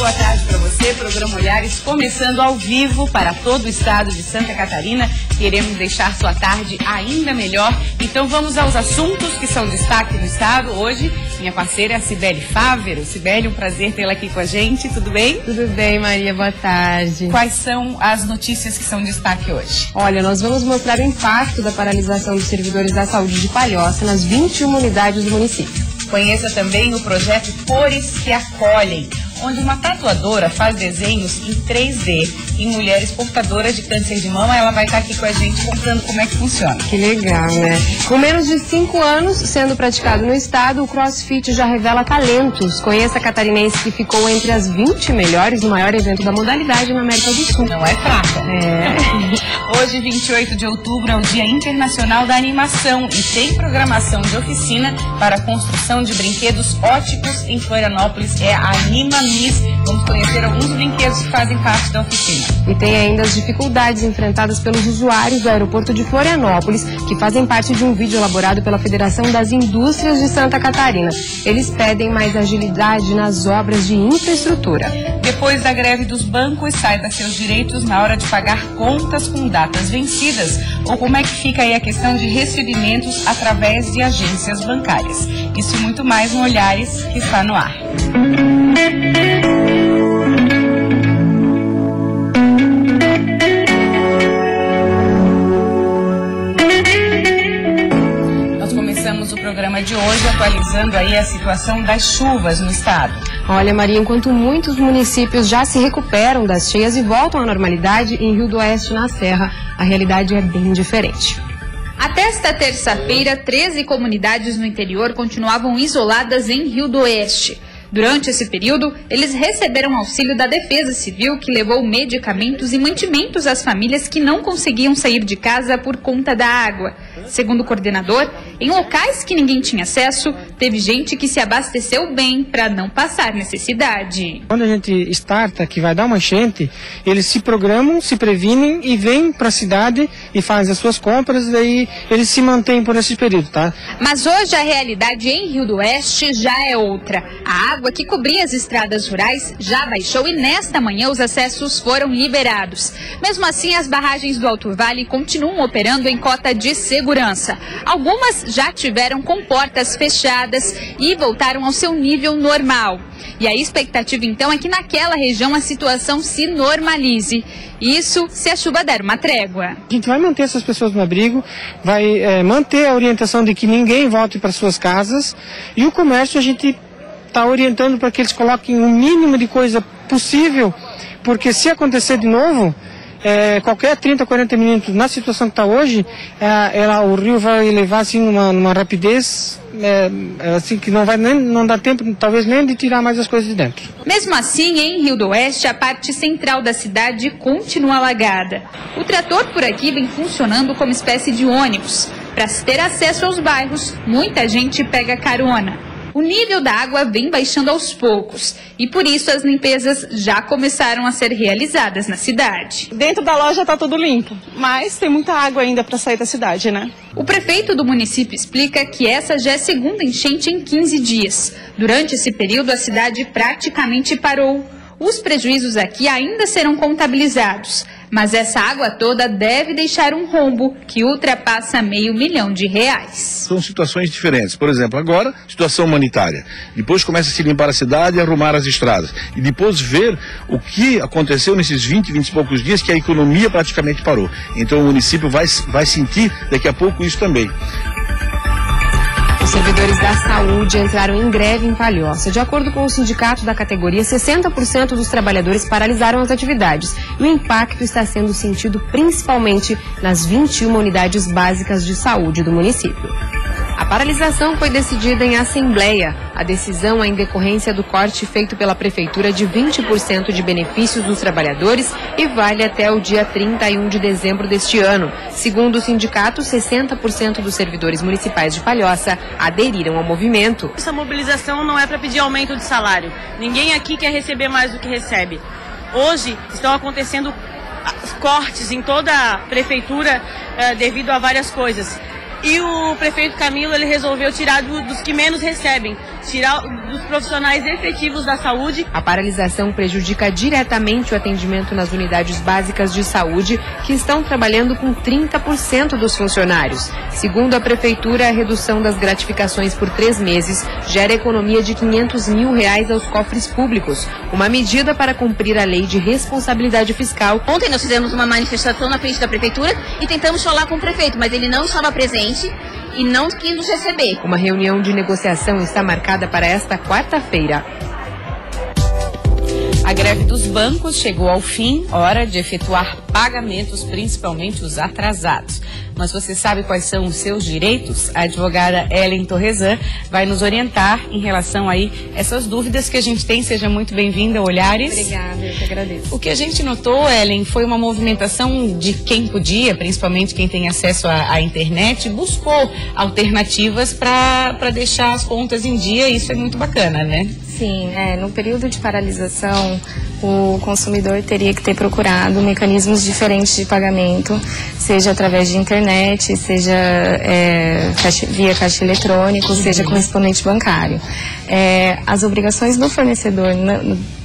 boa tarde para você. Programa Olhares começando ao vivo para todo o estado de Santa Catarina. Queremos deixar sua tarde ainda melhor. Então vamos aos assuntos que são destaque no estado. Hoje, minha parceira é a Cibele Fávero. Cibele, um prazer tê-la aqui com a gente. Tudo bem? Tudo bem, Maria. Boa tarde. Quais são as notícias que são destaque hoje? Olha, nós vamos mostrar o impacto da paralisação dos servidores da saúde de Palhoça nas 21 unidades do município. Conheça também o projeto Cores que Acolhem, onde uma tatuadora faz desenhos em 3D em mulheres portadoras de câncer de mama. Ela vai estar aqui com a gente contando como é que funciona. Que legal, né? Com menos de 5 anos sendo praticado no estado, o CrossFit já revela talentos. Conheça a catarinense que ficou entre as 20 melhores no maior evento da modalidade na América do Sul. Não é fraca. Hoje, 28 de outubro, é o Dia Internacional da Animação e tem programação de oficina para a construção de brinquedos óticos em Florianópolis. É a Anima. Vamos conhecer alguns brinquedos que fazem parte da oficina. E tem ainda as dificuldades enfrentadas pelos usuários do aeroporto de Florianópolis, que fazem parte de um vídeo elaborado pela Federação das Indústrias de Santa Catarina. Eles pedem mais agilidade nas obras de infraestrutura. Depois da greve dos bancos, saiba seus direitos na hora de pagar contas com datas vencidas. Ou como é que fica aí a questão de recebimentos através de agências bancárias. Isso e muito mais no Olhares, que está no ar. Nós começamos o programa de hoje atualizando aí a situação das chuvas no estado. Olha, Maria, enquanto muitos municípios já se recuperam das cheias e voltam à normalidade, em Rio do Oeste, na Serra, a realidade é bem diferente. Até esta terça-feira, 13 comunidades no interior continuavam isoladas em Rio do Oeste. Durante esse período, eles receberam auxílio da Defesa Civil, que levou medicamentos e mantimentos às famílias que não conseguiam sair de casa por conta da água. Segundo o coordenador, em locais que ninguém tinha acesso, teve gente que se abasteceu bem para não passar necessidade. Quando a gente starta, que vai dar uma enchente, eles se programam, se previnem e vêm para a cidade e fazem as suas compras, daí eles se mantêm por esse período, tá? Mas hoje a realidade em Rio do Oeste já é outra. A água que cobria as estradas rurais já baixou e nesta manhã os acessos foram liberados. Mesmo assim, as barragens do Alto Vale continuam operando em cota de segurança. Algumas já tiveram com portas fechadas e voltaram ao seu nível normal. E a expectativa então é que naquela região a situação se normalize. Isso se a chuva der uma trégua. A gente vai manter essas pessoas no abrigo, vai manter a orientação de que ninguém volte para suas casas e o comércio a gente está orientando para que eles coloquem o mínimo de coisa possível, porque se acontecer de novo, qualquer 30, 40 minutos na situação que está hoje, o rio vai levar assim numa rapidez assim que não dá tempo talvez nem de tirar mais as coisas de dentro. Mesmo assim, em Rio do Oeste, a parte central da cidade continua alagada. O trator por aqui vem funcionando como espécie de ônibus. Para se ter acesso aos bairros, muita gente pega carona. O nível da água vem baixando aos poucos e por isso as limpezas já começaram a ser realizadas na cidade. Dentro da loja está tudo limpo, mas tem muita água ainda para sair da cidade, né? O prefeito do município explica que essa já é a segunda enchente em 15 dias. Durante esse período a cidade praticamente parou. Os prejuízos aqui ainda serão contabilizados, mas essa água toda deve deixar um rombo que ultrapassa R$500 milhão. São situações diferentes. Por exemplo, agora, situação humanitária. Depois começa a se limpar a cidade e arrumar as estradas. E depois ver o que aconteceu nesses 20 e poucos dias que a economia praticamente parou. Então o município vai sentir daqui a pouco isso também. Os servidores da saúde entraram em greve em Palhoça. De acordo com o sindicato da categoria, 60% dos trabalhadores paralisaram as atividades. E o impacto está sendo sentido principalmente nas 21 unidades básicas de saúde do município. A paralisação foi decidida em assembleia. A decisão é em decorrência do corte feito pela prefeitura de 20% de benefícios dos trabalhadores e vale até o dia 31 de dezembro deste ano. Segundo o sindicato, 60% dos servidores municipais de Palhoça aderiram ao movimento. Essa mobilização não é para pedir aumento de salário. Ninguém aqui quer receber mais do que recebe. Hoje estão acontecendo cortes em toda a prefeitura devido a várias coisas. E o prefeito Camilo, ele resolveu tirar dos que menos recebem. tirar dos profissionais efetivos da saúde. A paralisação prejudica diretamente o atendimento nas unidades básicas de saúde, que estão trabalhando com 30% dos funcionários. Segundo a Prefeitura, a redução das gratificações por 3 meses gera economia de R$500 mil aos cofres públicos, uma medida para cumprir a lei de responsabilidade fiscal. Ontem nós fizemos uma manifestação na frente da Prefeitura e tentamos falar com o prefeito, mas ele não estava presente e não quis nos receber. Uma reunião de negociação está marcada para esta quarta-feira. A greve dos bancos chegou ao fim, hora de efetuar pagamentos, principalmente os atrasados. Mas você sabe quais são os seus direitos? A advogada Ellen Torresan vai nos orientar em relação aí essas dúvidas que a gente tem. Seja muito bem-vinda, Olhares. Obrigada, eu que agradeço. O que a gente notou, Ellen, foi uma movimentação de quem podia, principalmente quem tem acesso à internet, buscou alternativas para deixar as contas em dia. Isso é muito bacana, né? Sim, no período de paralisação, o consumidor teria que ter procurado mecanismos diferentes de pagamento, seja através de internet, seja via caixa eletrônico, seja correspondente bancário. As obrigações do fornecedor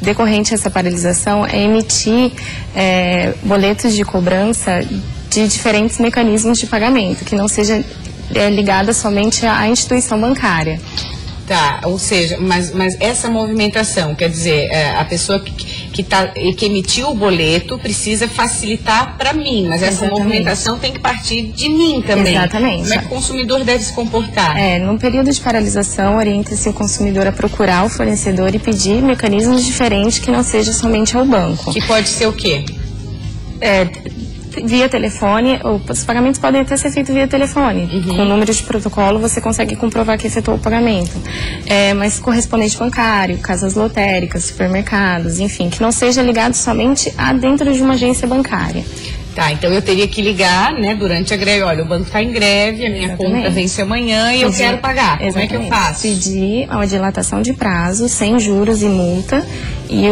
decorrente a essa paralisação é emitir boletos de cobrança de diferentes mecanismos de pagamento, que não seja ligada somente à instituição bancária. Tá, ou seja, mas essa movimentação, quer dizer, a pessoa que emitiu o boleto precisa facilitar para mim, mas essa movimentação tem que partir de mim também. Exatamente. Como é que o consumidor deve se comportar? No período de paralisação, orienta-se o consumidor a procurar o fornecedor e pedir mecanismos diferentes que não seja somente ao banco. Que pode ser o quê? Via telefone, os pagamentos podem até ser feitos via telefone. Com o número de protocolo você consegue comprovar que efetuou o pagamento. Mas correspondente bancário, casas lotéricas, supermercados, enfim, que não seja ligado somente a dentro de uma agência bancária. Tá, então eu teria que ligar, né, durante a greve, olha, o banco está em greve, a minha conta vence amanhã e eu quero pagar. Como é que eu faço? Pedir uma dilatação de prazo, sem juros e multa, e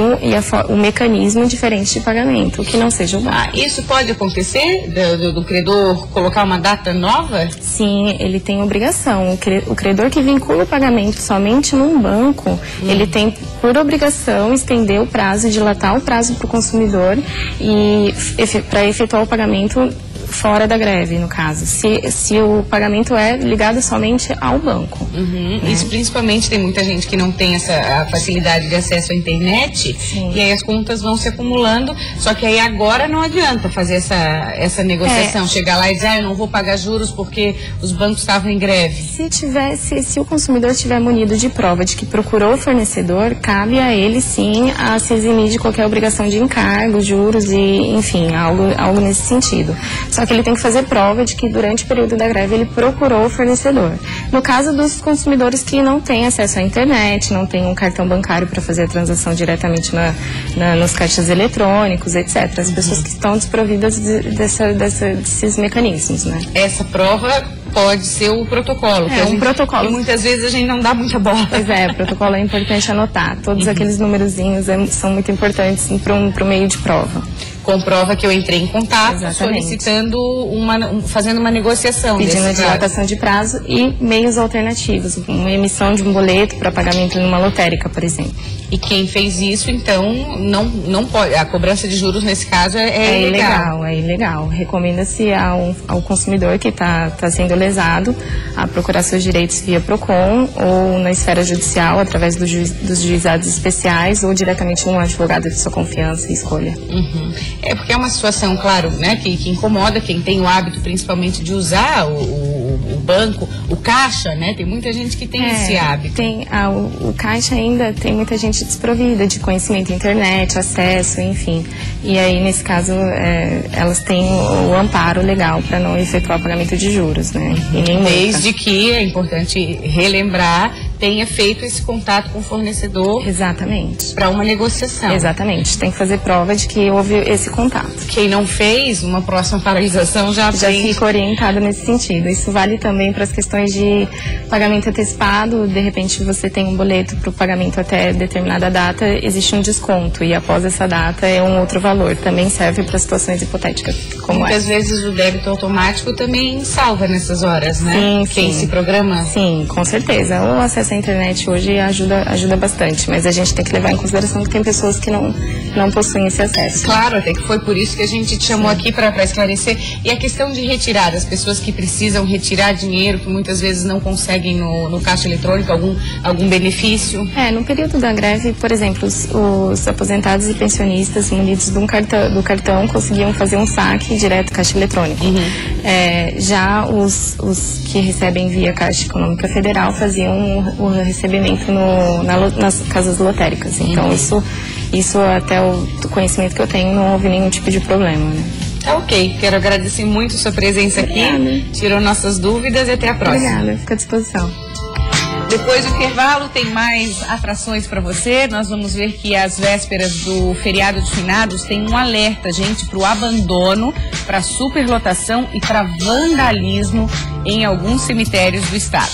o mecanismo diferente de pagamento, que não seja o banco. Isso pode acontecer, do credor colocar uma data nova? Sim, ele tem obrigação. O credor que vincula o pagamento somente num banco, ele tem por obrigação estender o prazo, dilatar o prazo para o consumidor e para efetuar o pagamento fora da greve, no caso, se o pagamento é ligado somente ao banco. Isso principalmente tem muita gente que não tem a facilidade de acesso à internet. Sim. E aí as contas vão se acumulando, só que aí agora não adianta fazer essa negociação, chegar lá e dizer, eu não vou pagar juros porque os bancos estavam em greve. Se o consumidor estiver munido de prova de que procurou o fornecedor, cabe a ele sim a se eximir de qualquer obrigação de encargo, juros e, enfim, algo nesse sentido. Só que ele tem que fazer prova de que durante o período da greve ele procurou o fornecedor. No caso dos consumidores que não têm acesso à internet, não têm um cartão bancário para fazer a transação diretamente nos caixas eletrônicos, etc. As pessoas que estão desprovidas desses mecanismos, né? Essa prova pode ser o protocolo. Protocolo. E muitas vezes a gente não dá muita bola. Pois o protocolo é importante anotar. Todos aqueles numerozinhos são muito importantes para o meio de prova. Comprova que eu entrei em contato, solicitando fazendo uma negociação. Pedindo a dilatação de prazo e meios alternativos, uma emissão de um boleto para pagamento numa lotérica, por exemplo. E quem fez isso, então, não pode. A cobrança de juros, nesse caso, é ilegal. É ilegal. Recomenda-se ao consumidor que está sendo lesado a procurar seus direitos via PROCON ou na esfera judicial, através dos juizados especiais ou diretamente num advogado de sua confiança e escolha. É porque é uma situação, claro, né, que incomoda quem tem o hábito, principalmente, de usar o banco, o caixa, né? Tem muita gente que tem esse hábito. O caixa ainda tem muita gente desprovida de conhecimento da internet, acesso, enfim. E aí, nesse caso, elas têm o amparo legal para não efetuar o pagamento de juros, né? E nem desde que, é importante relembrar, tenha feito esse contato com o fornecedor. Exatamente. Para uma negociação. Exatamente. Tem que fazer prova de que houve esse contato. Quem não fez, uma próxima paralisação já fica orientado nesse sentido. Isso vale também para as questões de pagamento antecipado. De repente você tem um boleto para o pagamento até determinada data, existe um desconto e após essa data é um outro valor. Também serve para situações hipotéticas como muitas vezes o débito automático também salva nessas horas, né? Sim, Quem se programa? Sim, com certeza. Ou acesso acesso à internet hoje ajuda bastante, mas a gente tem que levar em consideração que tem pessoas que não possuem esse acesso. Claro, até que foi por isso que a gente te chamou aqui para esclarecer. E a questão de retirada, as pessoas que precisam retirar dinheiro, que muitas vezes não conseguem no caixa eletrônico, algum benefício? No período da greve, por exemplo, os aposentados e pensionistas munidos do cartão conseguiam fazer um saque direto do caixa eletrônico. Já os que recebem via Caixa Econômica Federal faziam o recebimento nas casas lotéricas. Então, isso até o conhecimento que eu tenho, não houve nenhum tipo de problema, né? Tá ok. Quero agradecer muito sua presença aqui. Tirou nossas dúvidas e até a próxima. Obrigada, fico à disposição. Depois do intervalo tem mais atrações para você. Nós vamos ver que às vésperas do feriado de finados tem um alerta, gente, para o abandono, para superlotação e para vandalismo em alguns cemitérios do estado.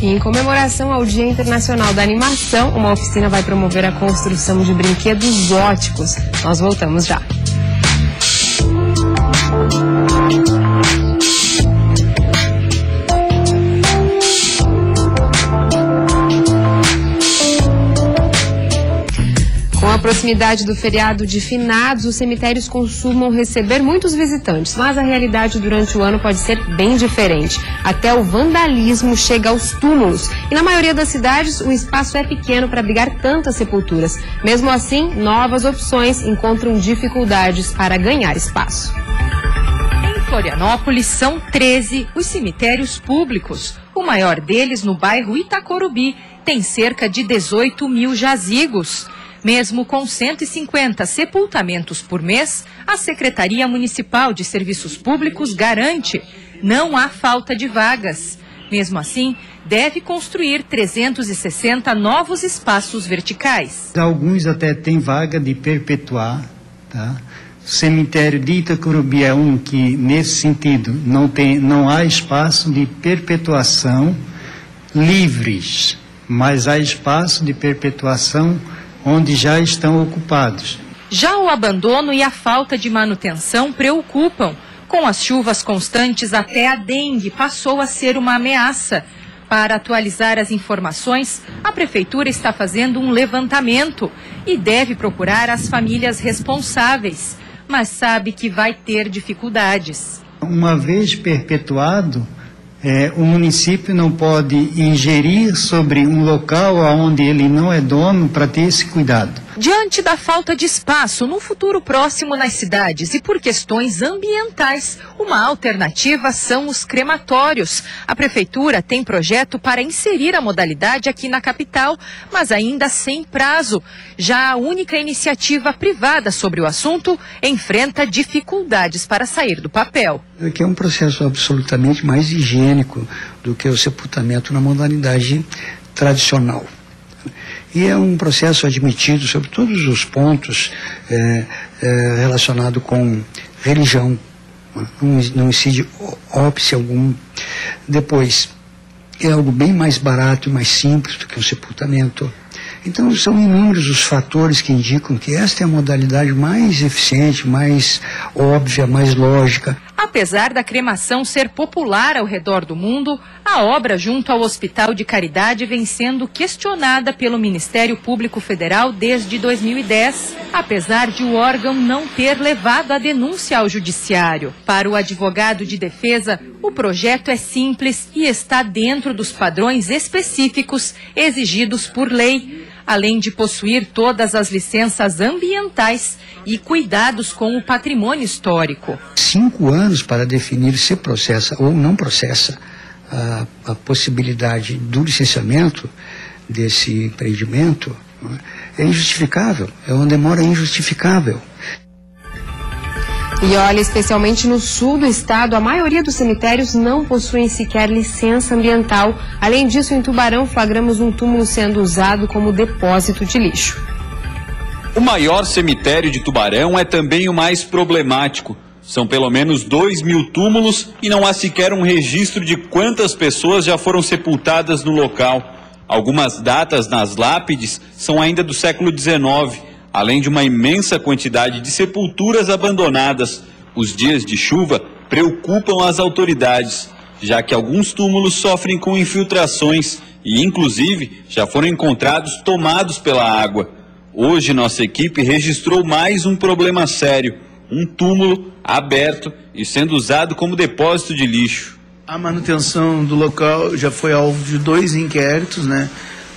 E em comemoração ao Dia Internacional da Animação, uma oficina vai promover a construção de brinquedos óticos. Nós voltamos já. Com a proximidade do feriado de finados, os cemitérios costumam receber muitos visitantes, mas a realidade durante o ano pode ser bem diferente. Até o vandalismo chega aos túmulos. E na maioria das cidades, o espaço é pequeno para abrigar tantas sepulturas. Mesmo assim, novas opções encontram dificuldades para ganhar espaço. Em Florianópolis, são 13 os cemitérios públicos. O maior deles, no bairro Itacorubi, tem cerca de 18 mil jazigos. Mesmo com 150 sepultamentos por mês, a Secretaria Municipal de Serviços Públicos garante: não há falta de vagas. Mesmo assim, deve construir 360 novos espaços verticais. Alguns até têm vaga de perpetuar, tá? O cemitério de Itacorubi é um que, nesse sentido, não há espaço de perpetuação livres, mas há espaço de perpetuação onde já estão ocupados. Já o abandono e a falta de manutenção preocupam. Com as chuvas constantes, até a dengue passou a ser uma ameaça. Para atualizar as informações, a Prefeitura está fazendo um levantamento e deve procurar as famílias responsáveis, mas sabe que vai ter dificuldades. Uma vez perpetuado, o município não pode ingerir sobre um local onde ele não é dono para ter esse cuidado. Diante da falta de espaço no futuro próximo nas cidades e por questões ambientais, uma alternativa são os crematórios. A Prefeitura tem projeto para inserir a modalidade aqui na capital, mas ainda sem prazo. Já a única iniciativa privada sobre o assunto enfrenta dificuldades para sair do papel. Que é um processo absolutamente mais higiênico do que o sepultamento na modalidade tradicional. E é um processo admitido sobre todos os pontos relacionado com religião. Não incide óbice algum. Depois, é algo bem mais barato e mais simples do que o sepultamento. Então, são inúmeros os fatores que indicam que esta é a modalidade mais eficiente, mais óbvia, mais lógica. Apesar da cremação ser popular ao redor do mundo, a obra junto ao Hospital de Caridade vem sendo questionada pelo Ministério Público Federal desde 2010, apesar de o órgão não ter levado a denúncia ao Judiciário. Para o advogado de defesa, o projeto é simples e está dentro dos padrões específicos exigidos por lei, além de possuir todas as licenças ambientais e cuidados com o patrimônio histórico. 5 anos para definir se processa ou não processa a possibilidade do licenciamento desse empreendimento é injustificável, é uma demora injustificável. E olha, especialmente no sul do estado, a maioria dos cemitérios não possuem sequer licença ambiental. Além disso, em Tubarão, flagramos um túmulo sendo usado como depósito de lixo. O maior cemitério de Tubarão é também o mais problemático. São pelo menos 2.000 túmulos e não há sequer um registro de quantas pessoas já foram sepultadas no local. Algumas datas nas lápides são ainda do século XIX, além de uma imensa quantidade de sepulturas abandonadas. Os dias de chuva preocupam as autoridades, já que alguns túmulos sofrem com infiltrações e, inclusive, já foram encontrados tomados pela água. Hoje, nossa equipe registrou mais um problema sério, um túmulo aberto e sendo usado como depósito de lixo. A manutenção do local já foi alvo de 2 inquéritos, né?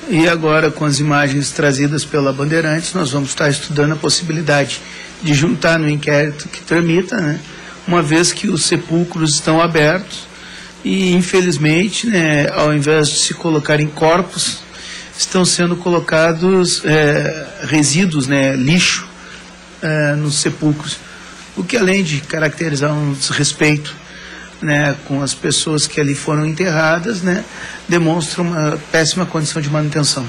E agora, com as imagens trazidas pela Bandeirantes, nós vamos estar estudando a possibilidade de juntar no inquérito que tramita, né? Uma vez que os sepulcros estão abertos e, infelizmente, né, ao invés de se colocarem corpos, estão sendo colocados resíduos, né, lixo, nos sepulcros, o que, além de caracterizar um desrespeito, né, com as pessoas que ali foram enterradas, né, demonstra uma péssima condição de manutenção.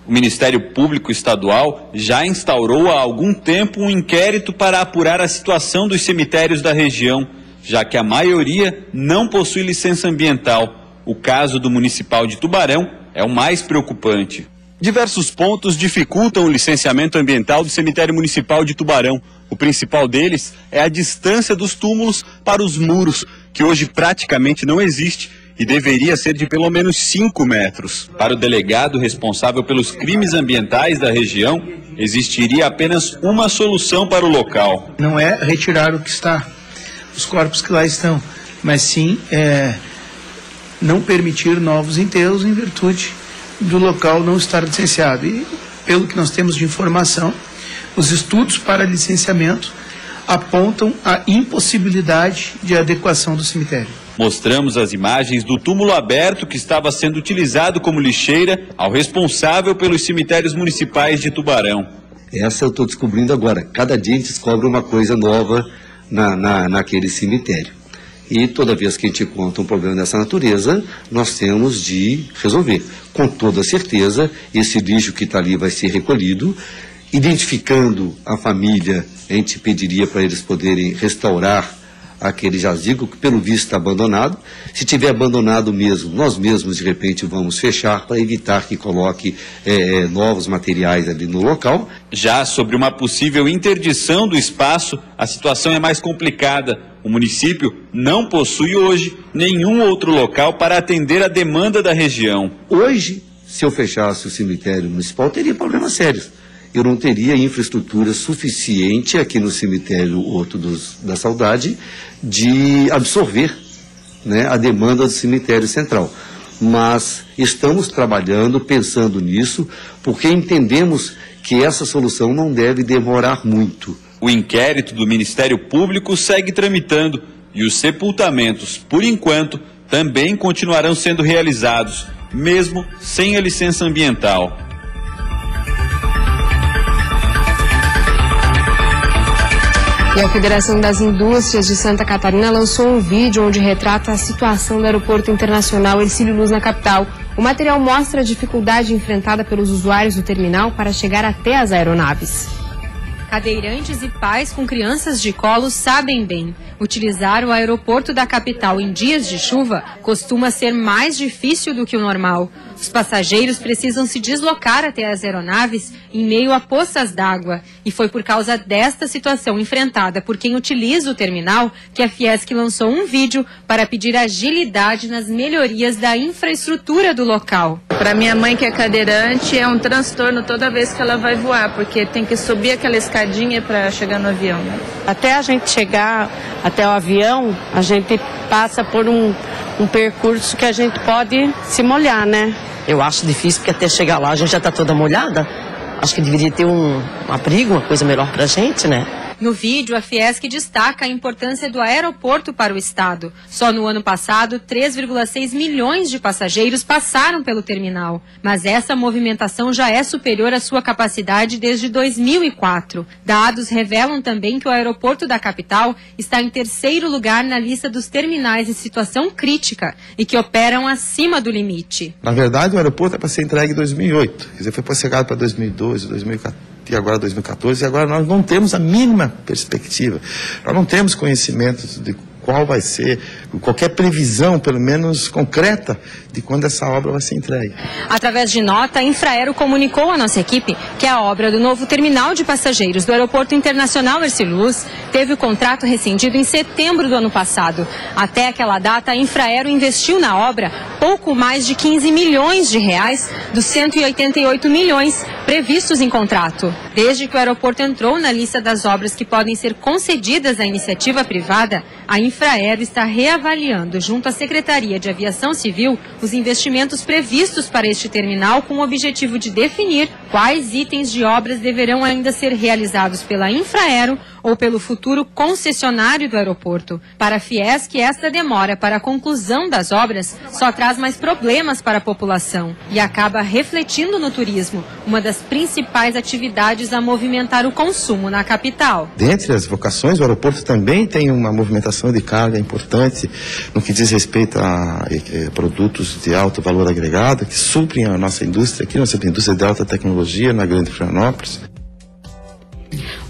O Ministério Público Estadual já instaurou há algum tempo um inquérito para apurar a situação dos cemitérios da região, já que a maioria não possui licença ambiental. O caso do Municipal de Tubarão é o mais preocupante. Diversos pontos dificultam o licenciamento ambiental do cemitério municipal de Tubarão. O principal deles é a distância dos túmulos para os muros, que hoje praticamente não existe e deveria ser de pelo menos 5 metros. Para o delegado responsável pelos crimes ambientais da região, existiria apenas uma solução para o local. Não é retirar o que está, os corpos que lá estão, mas sim não permitir novos enterros em virtude do local não estar licenciado. E, pelo que nós temos de informação, os estudos para licenciamento apontam a impossibilidade de adequação do cemitério. Mostramos as imagens do túmulo aberto que estava sendo utilizado como lixeira ao responsável pelos cemitérios municipais de Tubarão. Essa eu estou descobrindo agora. Cada dia a gente descobre uma coisa nova naquele cemitério. E toda vez que a gente encontra um problema dessa natureza, nós temos de resolver. Com toda certeza, esse lixo que está ali vai ser recolhido. Identificando a família, a gente pediria para eles poderem restaurar aquele jazigo, que pelo visto está abandonado. Se tiver abandonado mesmo, nós mesmos de repente vamos fechar para evitar que coloque novos materiais ali no local. Já sobre uma possível interdição do espaço, a situação é mais complicada. O município não possui hoje nenhum outro local para atender a demanda da região. Hoje, se eu fechasse o cemitério municipal, teria problemas sérios. Eu não teria infraestrutura suficiente aqui no cemitério Horto da Saudade de absorver, né, a demanda do cemitério central. Mas estamos trabalhando, pensando nisso, porque entendemos que essa solução não deve demorar muito. O inquérito do Ministério Público segue tramitando e os sepultamentos, por enquanto, também continuarão sendo realizados, mesmo sem a licença ambiental. E a Federação das Indústrias de Santa Catarina lançou um vídeo onde retrata a situação do Aeroporto Internacional Hercílio Luz na capital. O material mostra a dificuldade enfrentada pelos usuários do terminal para chegar até as aeronaves. Cadeirantes e pais com crianças de colo sabem bem. Utilizar o aeroporto da capital em dias de chuva costuma ser mais difícil do que o normal. Os passageiros precisam se deslocar até as aeronaves em meio a poças d'água. E foi por causa desta situação enfrentada por quem utiliza o terminal que a Fiesc lançou um vídeo para pedir agilidade nas melhorias da infraestrutura do local. Para minha mãe, que é cadeirante, é um transtorno toda vez que ela vai voar, porque tem que subir aquela escadinha para chegar no avião, né? Até a gente chegar até o avião, a gente passa por um percurso que a gente pode se molhar, né? Eu acho difícil, porque até chegar lá a gente já está toda molhada. Acho que deveria ter um abrigo, uma coisa melhor para a gente, né? No vídeo, a Fiesc destaca a importância do aeroporto para o estado. Só no ano passado, 3,6 milhões de passageiros passaram pelo terminal. Mas essa movimentação já é superior à sua capacidade desde 2004. Dados revelam também que o aeroporto da capital está em 3º lugar na lista dos terminais em situação crítica e que operam acima do limite. Na verdade, o aeroporto é para ser entregue em 2008. Quer dizer, foi postergado para 2012, 2014. E agora 2014, e agora nós não temos a mínima perspectiva. Nós não temos conhecimento de qual vai ser, qualquer previsão, pelo menos concreta, de quando essa obra vai ser entregue. Através de nota, a Infraero comunicou à nossa equipe que a obra do novo terminal de passageiros do Aeroporto Internacional Hercílio Luz teve o contrato rescindido em setembro do ano passado. Até aquela data, a Infraero investiu na obra pouco mais de 15 milhões de reais dos 188 milhões previstos em contrato. Desde que o aeroporto entrou na lista das obras que podem ser concedidas à iniciativa privada, a Infraero está reavaliando, junto à Secretaria de Aviação Civil, os investimentos previstos para este terminal, com o objetivo de definir quais itens de obras deverão ainda ser realizados pela Infraero ou pelo futuro concessionário do aeroporto. Para a Fiesc, esta demora para a conclusão das obras só traz mais problemas para a população e acaba refletindo no turismo, uma das principais atividades a movimentar o consumo na capital. Dentre as vocações, o aeroporto também tem uma movimentação de carga importante no que diz respeito a produtos de alto valor agregado que suprem a nossa indústria aqui, nossa indústria de alta tecnologia na Grande Florianópolis.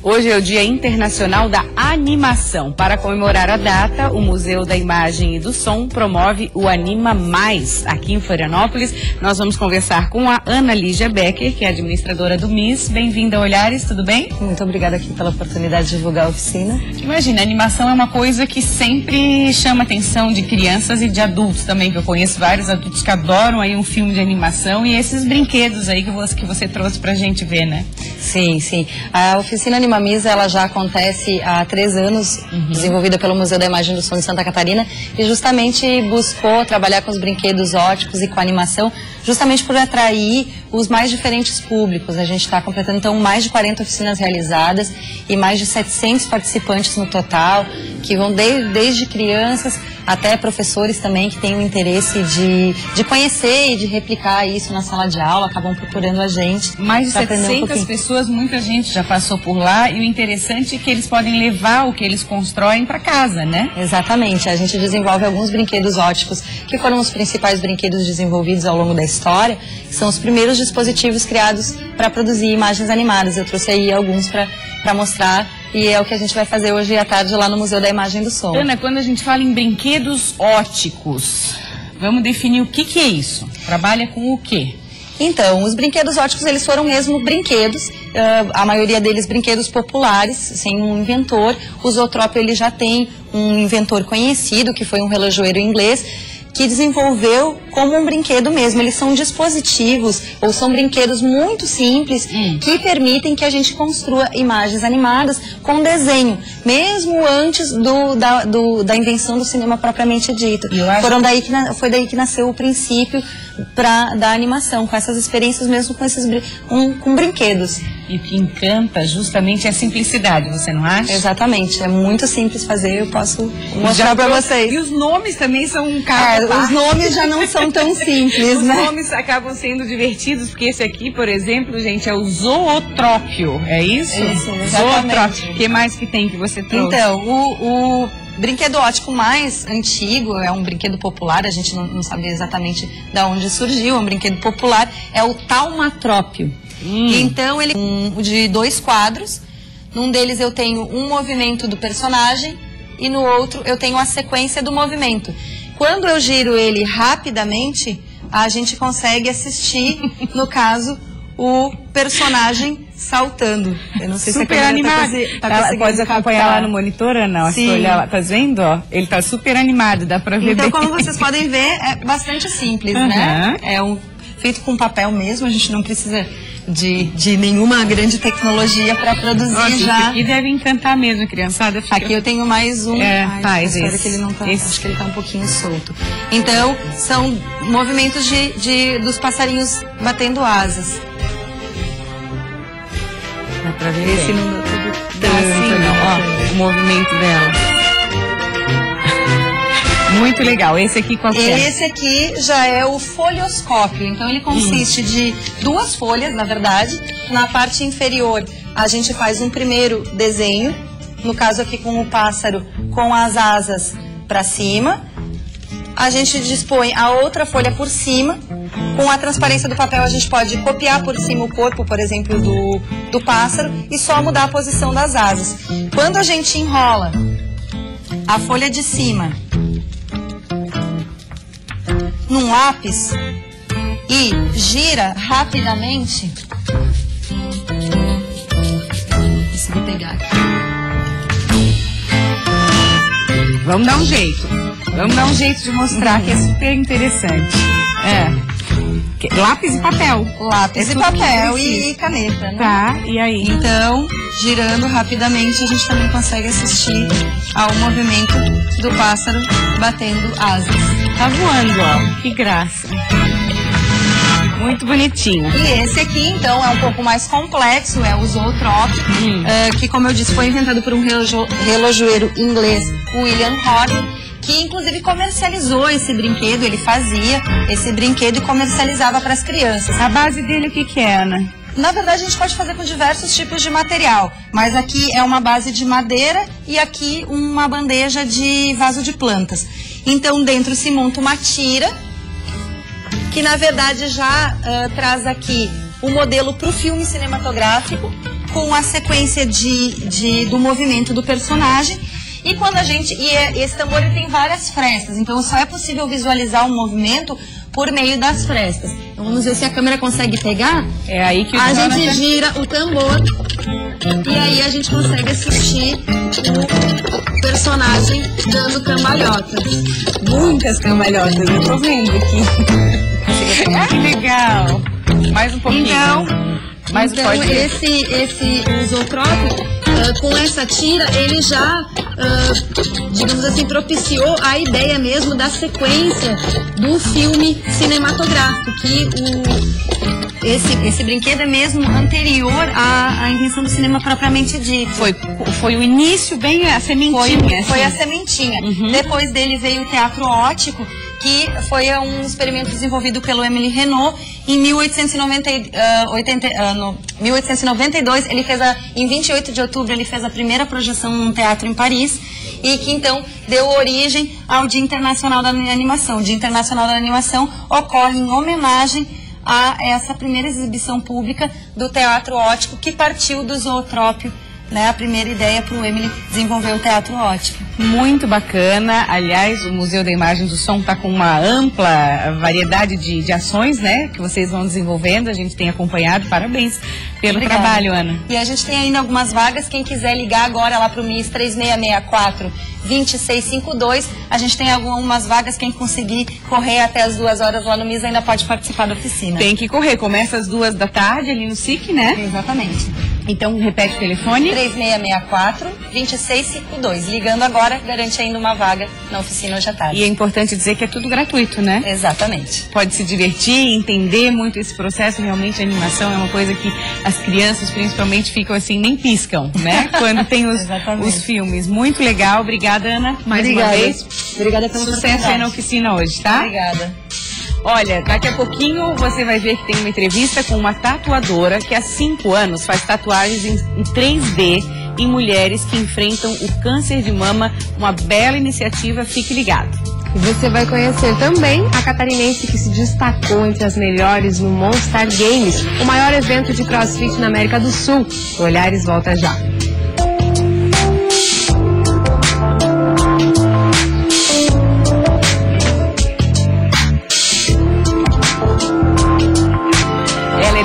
Hoje é o Dia Internacional da Animação. Para comemorar a data, o Museu da Imagem e do Som promove o Anima Mais aqui em Florianópolis. Nós vamos conversar com a Ana Lígia Becker, que é administradora do MIS. Bem-vinda a Olhares, tudo bem? Muito obrigada aqui pela oportunidade de divulgar a oficina. Imagina, a animação é uma coisa que sempre chama a atenção de crianças e de adultos também, que eu conheço vários adultos que adoram aí um filme de animação e esses brinquedos aí que você trouxe pra gente ver, né? Sim, sim. A oficina Anima Misa, ela já acontece há 3 anos, desenvolvida pelo Museu da Imagem do Som de Santa Catarina, e justamente buscou trabalhar com os brinquedos óticos e com a animação, justamente por atrair os mais diferentes públicos. A gente está completando, então, mais de 40 oficinas realizadas e mais de 700 participantes no total, que vão desde crianças até professores também que têm o interesse de conhecer e de replicar isso na sala de aula, acabam procurando a gente. Mais de 700 pessoas, muita gente já passou por lá, e o interessante é que eles podem levar o que eles constroem para casa, né? Exatamente, a gente desenvolve alguns brinquedos óticos, que foram os principais brinquedos desenvolvidos ao longo da história, que são os primeiros dispositivos criados para produzir imagens animadas. Eu trouxe aí alguns para mostrar, e é o que a gente vai fazer hoje à tarde lá no Museu da Imagem do Som. Ana, quando a gente fala em brinquedos óticos, vamos definir o que é isso? Trabalha com o quê? Então, os brinquedos óticos, eles foram mesmo brinquedos, a maioria deles brinquedos populares, sem um inventor. O Zootrópio, ele já tem um inventor conhecido, que foi um relojoeiro inglês, que desenvolveu como um brinquedo mesmo. Eles são dispositivos ou são brinquedos muito simples que permitem que a gente construa imagens animadas com desenho, mesmo antes da invenção do cinema propriamente dito. Foi daí que nasceu o princípio da animação, com essas experiências mesmo com brinquedos. E o que encanta justamente é a simplicidade, você não acha? Exatamente, é muito simples fazer, eu posso mostrar para vocês. E os nomes também são um os nomes já não são tão simples, né? Os nomes acabam sendo divertidos, porque esse aqui, por exemplo, gente, é o Zootrópio, é isso? Isso, exatamente. Zootrópio. O que mais que tem que você trouxe? Então, o brinquedo ótico mais antigo, é um brinquedo popular, a gente não sabe exatamente de onde surgiu, é um brinquedo popular, é o Taumatrópio. Então, ele é de 2 quadros, num deles eu tenho um movimento do personagem e no outro eu tenho a sequência do movimento. Quando eu giro ele rapidamente, a gente consegue assistir, no caso, o personagem saltando. Eu não sei super se a animado. Pode acompanhar lá no monitor, Ana. Se olhar lá, tá vendo? Ó, ele tá super animado, dá pra ver. Então, bem. como vocês podem ver, é bastante simples, né? É feito com papel mesmo, a gente não precisa de nenhuma grande tecnologia para produzir já. Isso aqui deve encantar mesmo, criançada. Aqui eu tenho mais um. Faz esse. Que ele não tá, acho que ele tá um pouquinho solto. Então, são movimentos dos passarinhos batendo asas. Dá pra ver? Esse não dá tudo. Assim, ó, o movimento dela. Muito legal. Esse aqui qual é? Esse aqui já é o folhoscópio. Então ele consiste de 2 folhas, na verdade. Na parte inferior a gente faz um primeiro desenho, no caso aqui com o pássaro com as asas para cima. A gente dispõe a outra folha por cima. Com a transparência do papel a gente pode copiar por cima o corpo, por exemplo, do pássaro e só mudar a posição das asas. Quando a gente enrola a folha de cima num lápis e gira rapidamente. Deixa eu pegar aqui. Vamos dar um jeito. Vamos dar um jeito de mostrar que é super interessante. Lápis e papel. Lápis e papel e caneta, né? Tá, e aí? Então, girando rapidamente, a gente também consegue assistir ao movimento do pássaro batendo asas. Tá voando, ó. Que graça. Muito bonitinho. E esse aqui, então, é um pouco mais complexo, é o zootrópico, que, como eu disse, foi inventado por um relojoeiro inglês, William Horne, que inclusive comercializou esse brinquedo. Ele fazia esse brinquedo e comercializava para as crianças. A base dele o que é, Ana? Na verdade, a gente pode fazer com diversos tipos de material, mas aqui é uma base de madeira e aqui uma bandeja de vaso de plantas. Então, dentro se monta uma tira, que na verdade já traz aqui o modelo para o filme cinematográfico, com a sequência do movimento do personagem. E quando a gente. Esse tambor ele tem várias frestas, então só é possível visualizar o movimento por meio das frestas. Então vamos ver se a câmera consegue pegar. É aí que a gente gira o tambor e aí a gente consegue assistir o personagem dando cambalhotas. Muitas cambalhotas, eu tô vendo aqui. Que legal. Mais um pouquinho. Então esse zootrópico, com essa tira, ele já, digamos assim, propiciou a ideia mesmo da sequência do filme cinematográfico, que esse brinquedo é mesmo anterior à invenção do cinema propriamente dito. Foi o início, bem a sementinha. Foi a sementinha. Depois dele veio o teatro óptico, que foi um experimento desenvolvido pelo Émile Renault em 1892. Ele fez em 28 de outubro ele fez a primeira projeção num teatro em Paris e que então deu origem ao Dia Internacional da Animação. O Dia Internacional da Animação ocorre em homenagem a essa primeira exibição pública do teatro óptico, que partiu do zootrópio, né, a primeira ideia para o Émile desenvolver o teatro óptico. Muito bacana. Aliás, o Museu da Imagem do Som está com uma ampla variedade de ações, né, que vocês vão desenvolvendo. A gente tem acompanhado. Parabéns pelo trabalho, Ana. E a gente tem ainda algumas vagas. Quem quiser ligar agora lá para o MIS 3664-2652, a gente tem algumas vagas. Quem conseguir correr até as 2 horas lá no MIS ainda pode participar da oficina. Tem que correr. Começa às 2 da tarde ali no SIC, né? Exatamente. Então, repete o telefone. 3664-2652. Ligando agora, garante ainda uma vaga na oficina hoje à tarde. E é importante dizer que é tudo gratuito, né? Exatamente. Pode se divertir, entender muito esse processo. Realmente, a animação é uma coisa que as crianças, principalmente, ficam assim, nem piscam, né? Quando tem os filmes. Muito legal. Obrigada, Ana. Mais uma vez. Obrigada pelo sucesso aí na oficina hoje, tá? Obrigada. Olha, daqui a pouquinho você vai ver que tem uma entrevista com uma tatuadora que há 5 anos faz tatuagens em 3D em mulheres que enfrentam o câncer de mama. Uma bela iniciativa, fique ligado. E você vai conhecer também a catarinense que se destacou entre as melhores no Monstar Games, o maior evento de CrossFit na América do Sul. O Olhares volta já.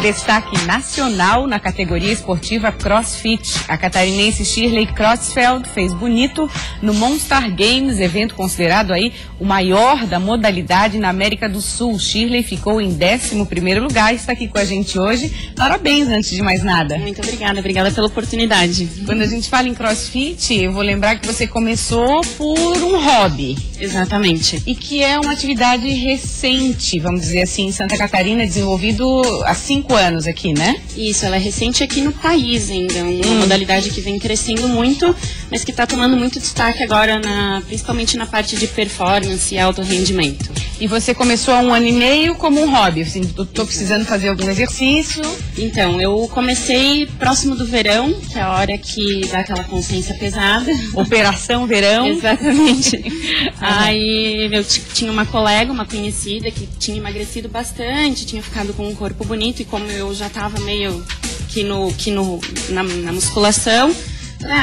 Destaque nacional na categoria esportiva CrossFit. A catarinense Shirley Crossfeld fez bonito no Monstar Games, evento considerado aí o maior da modalidade na América do Sul. Shirley ficou em 11º lugar e está aqui com a gente hoje. Parabéns, antes de mais nada. Muito obrigada pela oportunidade. Quando a gente fala em CrossFit, eu vou lembrar que você começou por um hobby. Exatamente. E que é uma atividade recente, vamos dizer assim, em Santa Catarina, desenvolvido há 5 anos aqui, né? Isso, ela é recente aqui no país ainda, uma modalidade que vem crescendo muito, mas que está tomando muito destaque agora, principalmente na parte de performance e alto rendimento. E você começou há 1 ano e meio como um hobby, assim, tô precisando fazer algum exercício? Então, eu comecei próximo do verão, que é a hora que dá aquela consciência pesada. Operação verão. Exatamente. Aí eu tinha uma colega, uma conhecida, que tinha emagrecido bastante, tinha ficado com um corpo bonito, e como eu já estava meio que na musculação,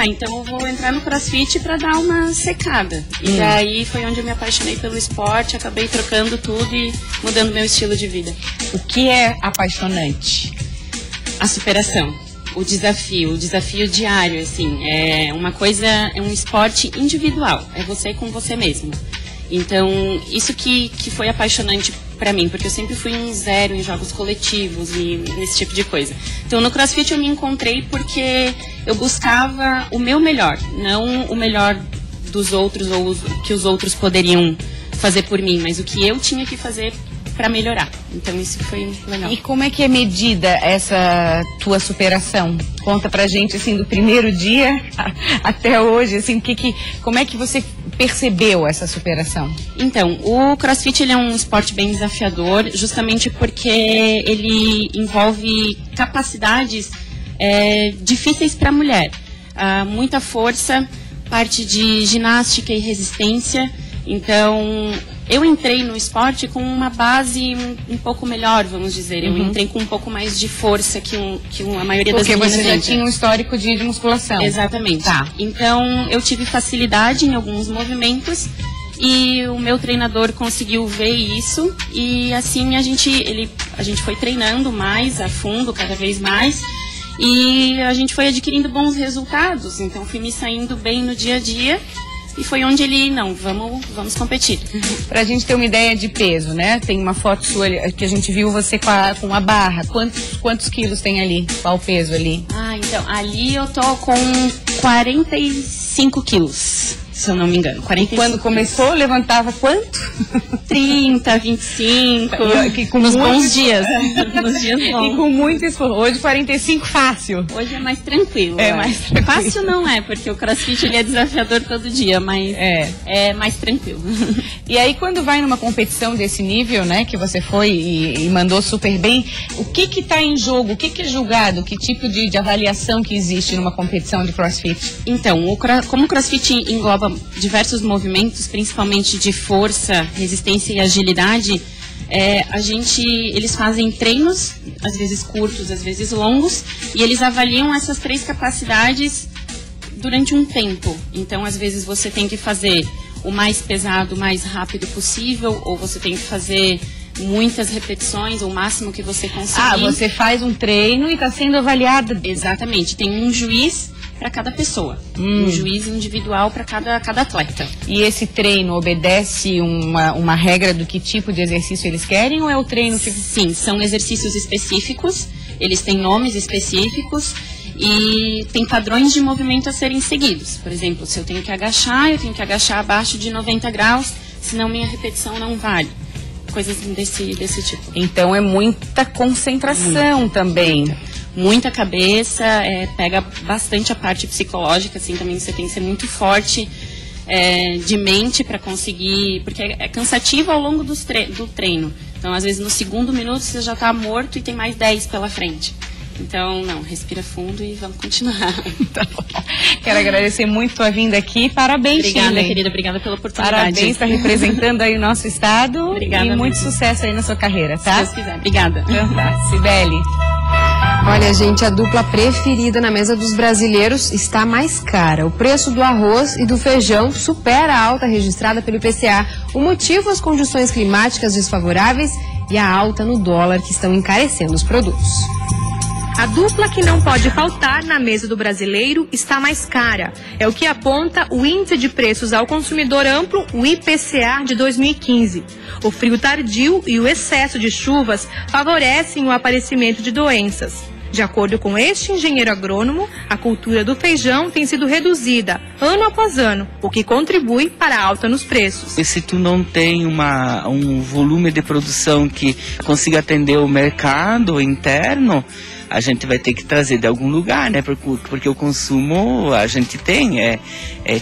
Então eu vou entrar no CrossFit para dar uma secada. E daí foi onde eu me apaixonei pelo esporte, acabei trocando tudo e mudando meu estilo de vida. O que é apaixonante? A superação, o desafio diário, assim, é um esporte individual, é você com você mesmo. Então, isso que foi apaixonante pra mim, porque eu sempre fui um zero em jogos coletivos e nesse tipo de coisa. Então, no CrossFit eu me encontrei porque eu buscava o meu melhor, não o melhor dos outros ou o que os outros poderiam fazer por mim, mas o que eu tinha que fazer para melhorar. Então isso foi legal. E como é que é medida essa tua superação? Conta pra gente, assim, do primeiro dia até hoje, assim, como é que você percebeu essa superação? Então, o CrossFit ele é um esporte bem desafiador, justamente porque ele envolve capacidades difíceis para a mulher. Muita força, parte de ginástica e resistência. Então, eu entrei no esporte com uma base um pouco melhor, vamos dizer. Eu entrei com um pouco mais de força que a maioria das meninas. Porque você já tinha um histórico de musculação. Exatamente. Tá. Então, eu tive facilidade em alguns movimentos e o meu treinador conseguiu ver isso. E assim a gente foi treinando mais a fundo, cada vez mais. E a gente foi adquirindo bons resultados. Então, fui me saindo bem no dia a dia. E foi onde ele, vamos competir. Pra gente ter uma ideia de peso, né? Tem uma foto sua que a gente viu você com a barra. Quantos quilos tem ali? Qual o peso ali? Então, ali eu tô com 45 quilos, se eu não me engano. 45 e quando começou, levantava quanto? 30, 25, nos bons dias. Nos dias bons. E com muito esforço. Hoje 45 fácil. Hoje é mais tranquilo. Mais tranquilo. Fácil não é, porque o CrossFit ele é desafiador todo dia, mas é mais tranquilo. E aí quando vai numa competição desse nível, né, que você foi e mandou super bem, o que tá em jogo? O que é julgado? Que tipo de avaliação que existe numa competição de CrossFit? Então, como o CrossFit engloba diversos movimentos, principalmente de força, resistência e agilidade, eles fazem treinos, às vezes curtos, às vezes longos, e eles avaliam essas 3 capacidades durante um tempo. Então, às vezes você tem que fazer o mais pesado, o mais rápido possível, ou você tem que fazer muitas repetições, o máximo que você conseguir. Você faz um treino e está sendo avaliado. Exatamente, tem um juiz para cada pessoa, um juiz individual para cada atleta. E esse treino obedece uma regra do que tipo de exercício eles querem ou é o treino que... Sim, são exercícios específicos, eles têm nomes específicos e tem padrões de movimento a serem seguidos. Por exemplo, se eu tenho que agachar abaixo de 90 graus, senão minha repetição não vale. Coisas desse tipo. Então é muita concentração também. Muita cabeça, pega bastante a parte psicológica, assim, também você tem que ser muito forte de mente para conseguir, porque é cansativo ao longo do treino. Então, às vezes, no segundo minuto você já está morto e tem mais 10 pela frente. Então, respira fundo e vamos continuar. Tá bom. Quero agradecer muito a vinda aqui. Parabéns, Obrigada, Shirley. querida. Obrigada pela oportunidade. Parabéns, está representando aí o nosso estado. Obrigada. E muito sucesso aí na sua carreira, tá? Se Deus quiser. Obrigada. Então tá. Cibele. Olha, gente, a dupla preferida na mesa dos brasileiros está mais cara. O preço do arroz e do feijão supera a alta registrada pelo IPCA. O motivo, as condições climáticas desfavoráveis e a alta no dólar que estão encarecendo os produtos. A dupla que não pode faltar na mesa do brasileiro está mais cara. É o que aponta o Índice de Preços ao Consumidor Amplo, o IPCA, de 2015. O frio tardio e o excesso de chuvas favorecem o aparecimento de doenças. De acordo com este engenheiro agrônomo, a cultura do feijão tem sido reduzida ano após ano, o que contribui para a alta nos preços. E se tu não tem um volume de produção que consiga atender o mercado interno, a gente vai ter que trazer de algum lugar, né? Porque o consumo a gente tem, é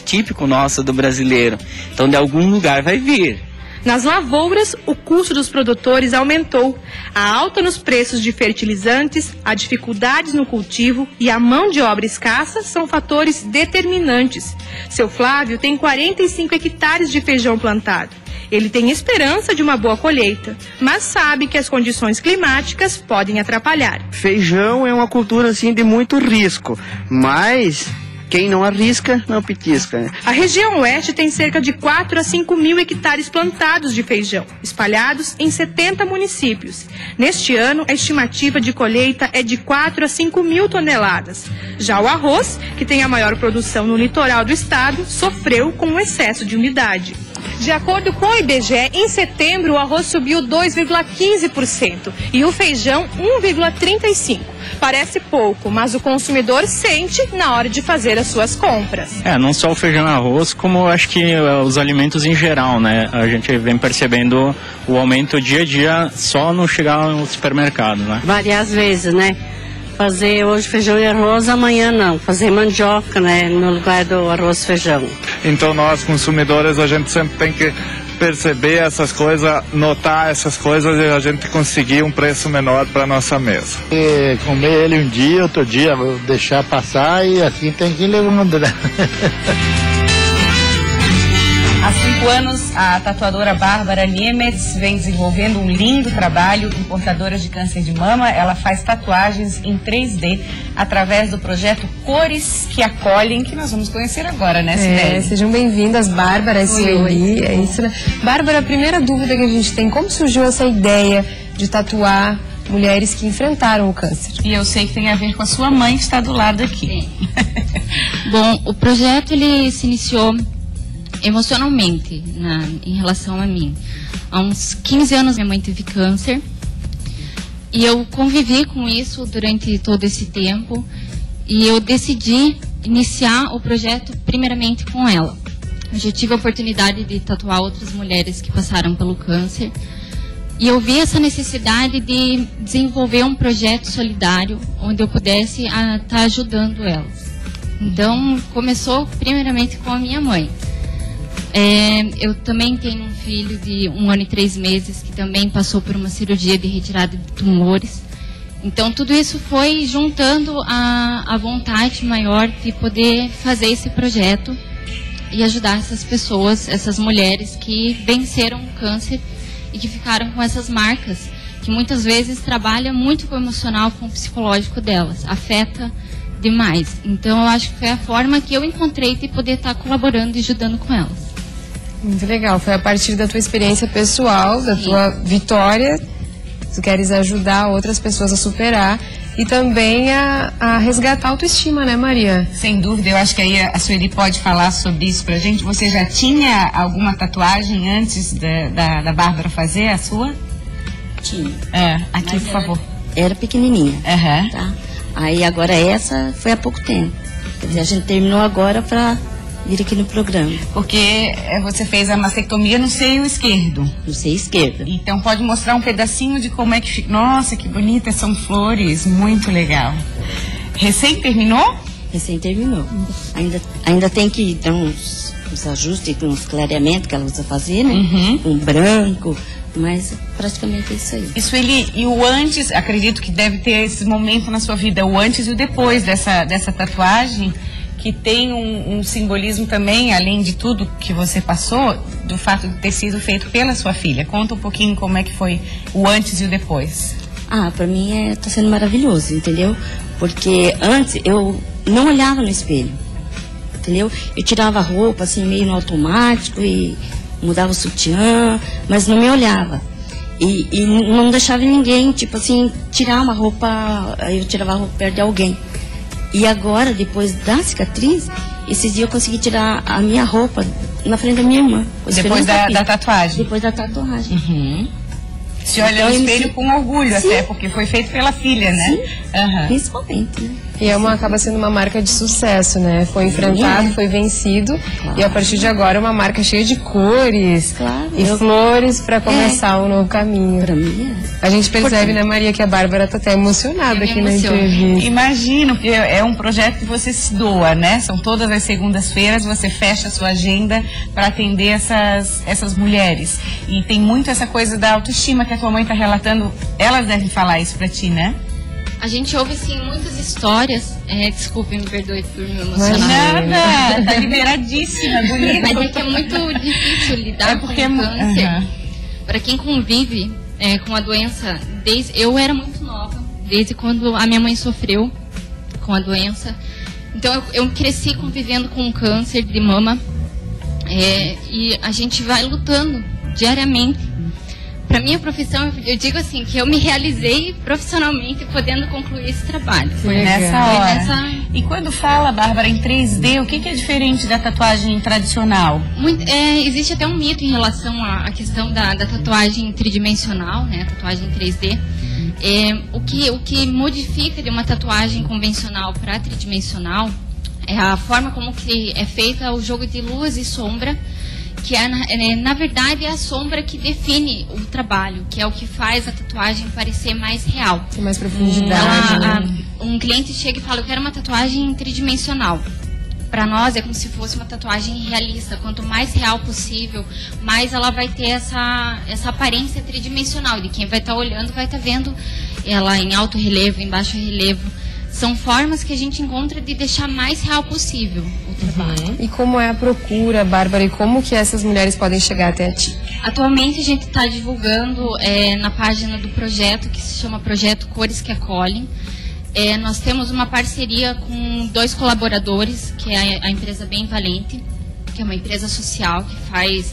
típico nosso do brasileiro. Então de algum lugar vai vir. Nas lavouras, o custo dos produtores aumentou. A alta nos preços de fertilizantes, a dificuldades no cultivo e a mão de obra escassa são fatores determinantes. Seu Flávio tem 45 hectares de feijão plantado. Ele tem esperança de uma boa colheita, mas sabe que as condições climáticas podem atrapalhar. Feijão é uma cultura assim de muito risco, mas quem não arrisca, não petisca. A região oeste tem cerca de 4 a 5 mil hectares plantados de feijão, espalhados em 70 municípios. Neste ano, a estimativa de colheita é de 4 a 5 mil toneladas. Já o arroz, que tem a maior produção no litoral do estado, sofreu com o excesso de umidade. De acordo com o IBGE, em setembro o arroz subiu 2,15% e o feijão 1,35%. Parece pouco, mas o consumidor sente na hora de fazer as suas compras. Não só o feijão e arroz, como acho que os alimentos em geral, né? A gente vem percebendo o aumento dia a dia só no chegar no supermercado, né? Várias vezes, né? Fazer hoje feijão e arroz, amanhã não. Fazer mandioca, né? No lugar do arroz e feijão. Então nós, consumidores, a gente sempre tem que perceber essas coisas, notar essas coisas e a gente conseguir um preço menor para nossa mesa. E comer ele um dia, outro dia, vou deixar passar e assim tem que ir levando, né? Há 5 anos, a tatuadora Bárbara Niemetz vem desenvolvendo um lindo trabalho em portadoras de câncer de mama. Ela faz tatuagens em 3D através do projeto Cores que Acolhem, que nós vamos conhecer agora, né, Sibeli? Sejam bem-vindas, Bárbara e Sueli. É isso, né? Bárbara, a primeira dúvida que a gente tem, como surgiu essa ideia de tatuar mulheres que enfrentaram o câncer? E eu sei que tem a ver com a sua mãe que está do lado aqui. Bom, o projeto ele se iniciou emocionalmente em relação a mim. Há uns 15 anos minha mãe teve câncer e eu convivi com isso durante todo esse tempo e eu decidi iniciar o projeto primeiramente com ela. Eu já tive a oportunidade de tatuar outras mulheres que passaram pelo câncer e eu vi essa necessidade de desenvolver um projeto solidário onde eu pudesse estar ajudando elas. Então começou primeiramente com a minha mãe. Eu também tenho um filho de 1 ano e 3 meses que também passou por uma cirurgia de retirada de tumores. Então tudo isso foi juntando a vontade maior de poder fazer esse projeto e ajudar essas pessoas, essas mulheres que venceram o câncer e que ficaram com essas marcas, que muitas vezes trabalha muito com o emocional, com o psicológico delas, afeta demais. Então eu acho que foi a forma que eu encontrei de poder estar colaborando e ajudando com elas. Muito legal, foi a partir da tua experiência pessoal, da tua vitória, tu queres ajudar outras pessoas a superar e também a resgatar a autoestima, né, Maria? Sem dúvida, eu acho que aí a Sueli pode falar sobre isso pra gente. Você já tinha alguma tatuagem antes da Bárbara fazer a sua? Tinha. Aqui, por favor. Era pequenininha, tá? Aí agora essa foi há pouco tempo. Quer dizer, a gente terminou agora pra vir aqui no programa. Porque você fez a mastectomia no seio esquerdo. No seio esquerdo. Então pode mostrar um pedacinho de como é que fica. Nossa, que bonita, são flores, muito legal. Recém terminou? Recém terminou. Ainda tem que dar uns ajustes, uns clareamentos que ela usa fazer, né? Um branco, mas praticamente é isso aí. Isso e o antes, acredito que deve ter esse momento na sua vida, o antes e o depois dessa tatuagem, que tem um simbolismo também, além de tudo que você passou, do fato de ter sido feito pela sua filha. Conta um pouquinho como é que foi o antes e o depois. Pra mim tá sendo maravilhoso, entendeu? Porque antes eu não olhava no espelho, entendeu? Eu tirava a roupa assim meio no automático e mudava o sutiã, mas não me olhava. E não deixava ninguém, tipo assim, tirar uma roupa, eu tirava a roupa perto de alguém. E agora, depois da cicatriz, esses dias eu consegui tirar a minha roupa na frente da minha irmã. Depois da tatuagem? Depois da tatuagem. Se olha no espelho com orgulho, até, porque foi feito pela filha, né? Sim, principalmente, né? E acaba sendo uma marca de sucesso, né? Foi enfrentado, foi vencido, e a partir de agora é uma marca cheia de cores e flores para começar um novo caminho. Pra mim A gente percebe, né, Maria, que a Bárbara tá até emocionada aqui na entrevista. Imagino, porque é um projeto que você se doa, né? São todas as segundas-feiras, você fecha a sua agenda para atender essas mulheres. E tem muito essa coisa da autoestima que a tua mãe tá relatando. Elas devem falar isso pra ti, né? A gente ouve, sim, muitas histórias. Desculpe, me perdoe por me emocionar. Nada, tá liberadíssima, bonita. Mas é que é muito difícil lidar com o câncer. Para quem convive com a doença, eu era muito nova, desde quando a minha mãe sofreu com a doença. Então eu cresci convivendo com câncer de mama e a gente vai lutando diariamente. Para minha profissão, eu digo assim, que eu me realizei profissionalmente podendo concluir esse trabalho. Foi nessa hora. E quando fala, Bárbara, em 3D, o que é diferente da tatuagem tradicional? Existe até um mito em relação à questão da tatuagem tridimensional, né, a tatuagem 3D. O que modifica de uma tatuagem convencional para tridimensional é a forma como que é feita o jogo de luz e sombra, que na verdade é a sombra que define o trabalho, que é o que faz a tatuagem parecer mais real. Tem mais profundidade. Um cliente chega e fala, eu quero uma tatuagem tridimensional. Para nós é como se fosse uma tatuagem realista. Quanto mais real possível, mais ela vai ter essa aparência tridimensional, de quem vai estar olhando vai estar vendo ela em alto relevo, em baixo relevo. São formas que a gente encontra de deixar mais real possível o trabalho. E como é a procura, Bárbara, e como que essas mulheres podem chegar até ti? Atualmente a gente está divulgando na página do projeto, que se chama Projeto Cores que Acolhem. Nós temos uma parceria com 2 colaboradores, que é a empresa Bem Valente, que é uma empresa social que faz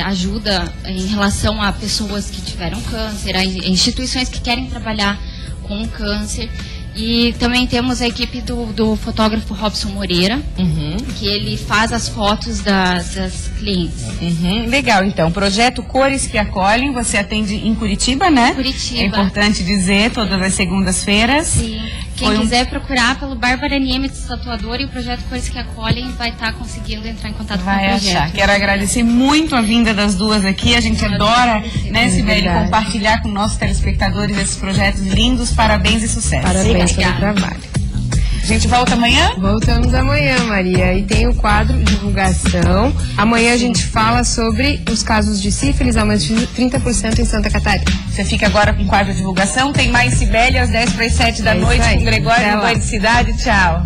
ajuda em relação a pessoas que tiveram câncer, a instituições que querem trabalhar com câncer. E também temos a equipe do fotógrafo Robson Moreira, que ele faz as fotos das clientes. Legal, então. Projeto Cores que Acolhem, você atende em Curitiba, né? Curitiba. É importante dizer, todas as segundas-feiras. Sim. Quem quiser procurar pelo Bárbara Niemetz, tatuadora, e o Projeto Cores que Acolhem vai estar conseguindo entrar em contato com o projeto. Achar. Quero agradecer muito a vinda das duas aqui. A gente adora, né, Sibeli, compartilhar com nossos telespectadores esses projetos lindos. Parabéns e sucesso. Parabéns pelo trabalho. A gente volta amanhã? Voltamos amanhã, Maria. E tem o quadro divulgação. Amanhã a gente fala sobre os casos de sífilis, aumento de 30% em Santa Catarina. Você fica agora com o quadro divulgação. Tem mais Sibeli às 10 para as 7 da noite com o Gregório no Banho de Cidade. Tchau.